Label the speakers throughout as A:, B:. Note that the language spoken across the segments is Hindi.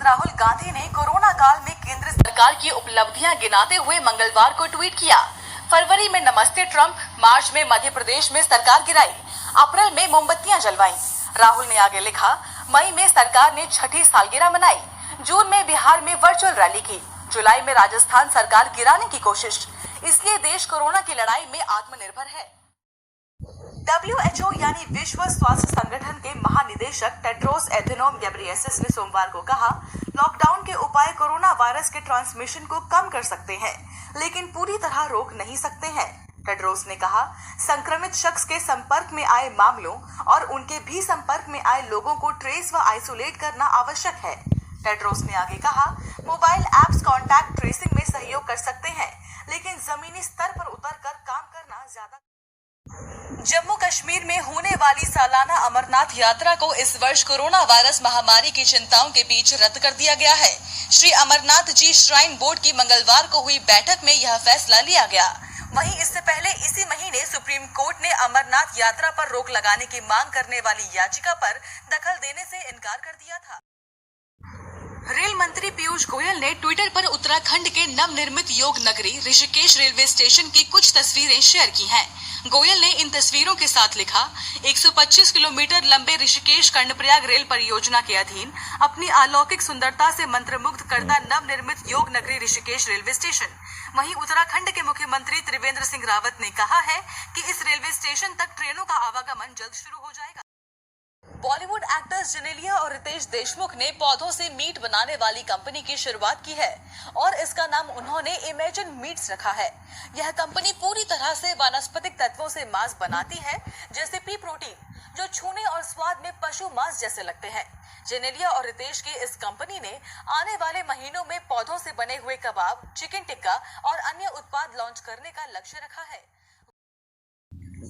A: राहुल गांधी ने कोरोना काल में केंद्र सरकार की उपलब्धियां गिनाते हुए मंगलवार को ट्वीट किया। फरवरी में नमस्ते ट्रंप, मार्च में मध्य प्रदेश में सरकार गिराई, अप्रैल में मोमबत्तियां जलवाई। राहुल ने आगे लिखा, मई में सरकार ने छठी सालगिरह मनाई, जून में बिहार में वर्चुअल रैली की, जुलाई में राजस्थान सरकार गिराने की कोशिश। इसलिए देश कोरोना की लड़ाई में आत्मनिर्भर है। WHO यानी विश्व स्वास्थ्य संगठन के महानिदेशक टेड्रोस एथेनोम घेब्रेयेसस ने सोमवार को कहा, लॉकडाउन के उपाय कोरोना वायरस के ट्रांसमिशन को कम कर सकते हैं, लेकिन पूरी तरह रोक नहीं सकते हैं। टेड्रोस ने कहा, संक्रमित शख्स के संपर्क में आए मामलों और उनके भी संपर्क में आए लोगों को ट्रेस व आइसोलेट करना आवश्यक है। टेड्रोस ने आगे कहा, मोबाइल ऐप्स कॉन्टैक्ट ट्रेसिंग में सहयोग कर सकते हैं, लेकिन जमीनी स्तर पर उतरकर काम करना ज्यादा। जम्मू कश्मीर में होने वाली सालाना अमरनाथ यात्रा को इस वर्ष कोरोना वायरस महामारी की चिंताओं के बीच रद्द कर दिया गया है। श्री अमरनाथ जी श्राइन बोर्ड की मंगलवार को हुई बैठक में यह फैसला लिया गया। वहीं इससे पहले इसी महीने सुप्रीम कोर्ट ने अमरनाथ यात्रा पर रोक लगाने की मांग करने वाली याचिका पर दखल देने से इनकार कर दिया था। रेल मंत्री पीयूष गोयल ने ट्विटर पर उत्तराखंड के नवनिर्मित योग नगरी ऋषिकेश रेलवे स्टेशन की कुछ तस्वीरें शेयर की हैं। गोयल ने इन तस्वीरों के साथ लिखा, 125 किलोमीटर लंबे ऋषिकेश कर्णप्रयाग रेल परियोजना के अधीन अपनी अलौकिक सुंदरता से मंत्रमुग्ध करता नवनिर्मित योग नगरी ऋषिकेश रेलवे स्टेशन। वहीं उत्तराखंड के मुख्यमंत्री त्रिवेंद्र सिंह रावत ने कहा है कि इस रेलवे स्टेशन तक ट्रेनों का आवागमन जल्द शुरू हो जाएगा। बॉलीवुड एक्टर्स जेनेलिया और रितेश देशमुख ने पौधों से मीट बनाने वाली कंपनी की शुरुआत की है और इसका नाम उन्होंने इमेजिन मीट्स रखा है। यह कंपनी पूरी तरह से वानस्पतिक तत्वों से मांस बनाती है, जैसे पी प्रोटीन, जो छूने और स्वाद में पशु मांस जैसे लगते हैं। जेनेलिया और रितेश की इस कंपनी ने आने वाले महीनों में पौधों से बने हुए कबाब, चिकन टिक्का और अन्य उत्पाद लॉन्च करने का लक्ष्य रखा है।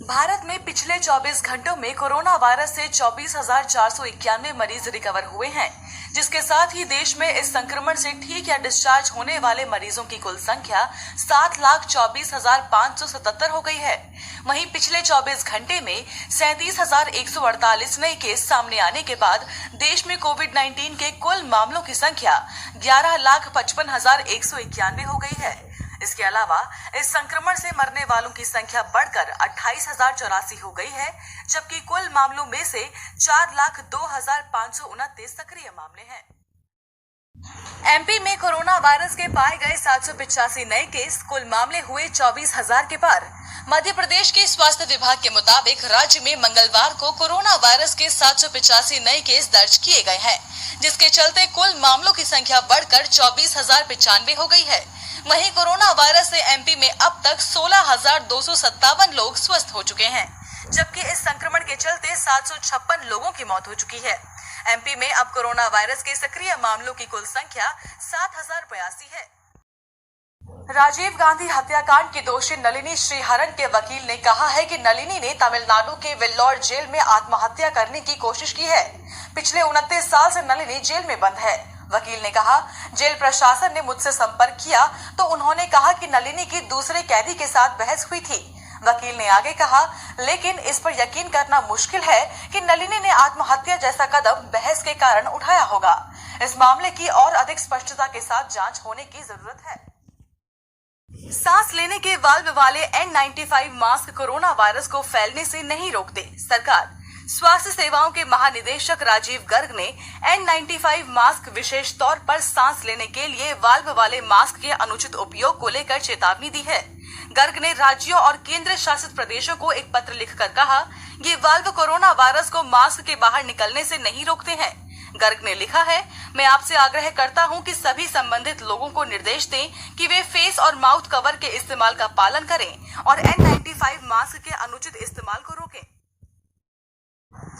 A: भारत में पिछले 24 घंटों में कोरोना वायरस से 24,491 मरीज रिकवर हुए हैं, जिसके साथ ही देश में इस संक्रमण से ठीक या डिस्चार्ज होने वाले मरीजों की कुल संख्या 7,24,577 हो गई है। वहीं पिछले 24 घंटे में 37,148 नए केस सामने आने के बाद देश में कोविड-19 के कुल मामलों की संख्या 11,55,191 हो गई है। इसके अलावा इस संक्रमण से मरने वालों की संख्या बढ़कर 28,084 हो गई है, जबकि कुल मामलों में से 4,02,529 सक्रिय मामले हैं। एमपी में कोरोना वायरस के पाए गए 785 नए केस, कुल मामले हुए 24,000 के पार। मध्य प्रदेश के स्वास्थ्य विभाग के मुताबिक राज्य में मंगलवार को कोरोना वायरस के 785 नए केस दर्ज किए गए हैं, जिसके चलते कुल मामलों की संख्या बढ़कर 24,095 हो गई है। वहीं कोरोना वायरस से एमपी में अब तक 16,257 लोग स्वस्थ हो चुके हैं, जबकि इस संक्रमण के चलते 756 लोगों की मौत हो चुकी है। एमपी में अब कोरोना वायरस के सक्रिय मामलों की कुल संख्या 7,082 है। राजीव गांधी हत्याकांड की दोषी नलिनी श्रीहरन के वकील ने कहा है कि नलिनी ने तमिलनाडु के वेल्लोर जेल में आत्महत्या करने की कोशिश की है। पिछले 29 साल से नलिनी जेल में बंद है। वकील ने कहा, जेल प्रशासन ने मुझसे संपर्क किया तो उन्होंने कहा कि नलिनी की दूसरे कैदी के साथ बहस हुई थी। वकील ने आगे कहा, लेकिन इस पर यकीन करना मुश्किल है कि नलिनी ने आत्महत्या जैसा कदम बहस के कारण उठाया होगा। इस मामले की और अधिक स्पष्टता के साथ जांच होने की जरूरत है। सांस लेने के वाल्व वाले N95 मास्क कोरोना वायरस को फैलने से नहीं रोकते। सरकार स्वास्थ्य सेवाओं के महानिदेशक राजीव गर्ग ने N95 मास्क विशेष तौर पर सांस लेने के लिए वाल्व वाले मास्क के अनुचित उपयोग को लेकर चेतावनी दी है। गर्ग ने राज्यों और केंद्र शासित प्रदेशों को एक पत्र लिखकर कहा, ये वाल्व कोरोना वायरस को मास्क के बाहर निकलने से नहीं रोकते हैं। गर्ग ने लिखा है, मैं आपसे आग्रह करता हूं कि सभी संबंधित लोगों को निर्देश दें कि वे फेस और माउथ कवर के इस्तेमाल का पालन करें और N95 मास्क के अनुचित इस्तेमाल को रोकें।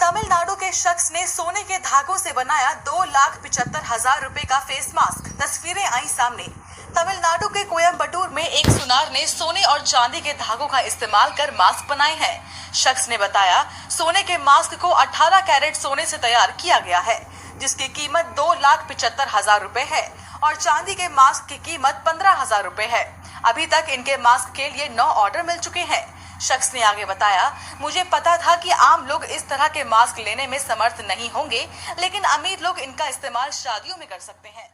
A: तमिलनाडु के शख्स ने सोने के धागों से बनाया 2,75,000 रुपए का फेस मास्क। तस्वीरें आई सामने। तमिलनाडु के कोयम्बटूर में एक सुनार ने सोने और चांदी के धागों का इस्तेमाल कर मास्क बनाए हैं। शख्स ने बताया, सोने के मास्क को 18 कैरेट सोने से तैयार किया गया है, जिसकी कीमत 2,75,000 रुपए है और चांदी के मास्क की कीमत 15,000 रुपए है। अभी तक इनके मास्क के लिए 9 ऑर्डर मिल चुके हैं। शख्स ने आगे बताया, मुझे पता था कि आम लोग इस तरह के मास्क लेने में समर्थ नहीं होंगे, लेकिन अमीर लोग इनका इस्तेमाल शादियों में कर सकते हैं।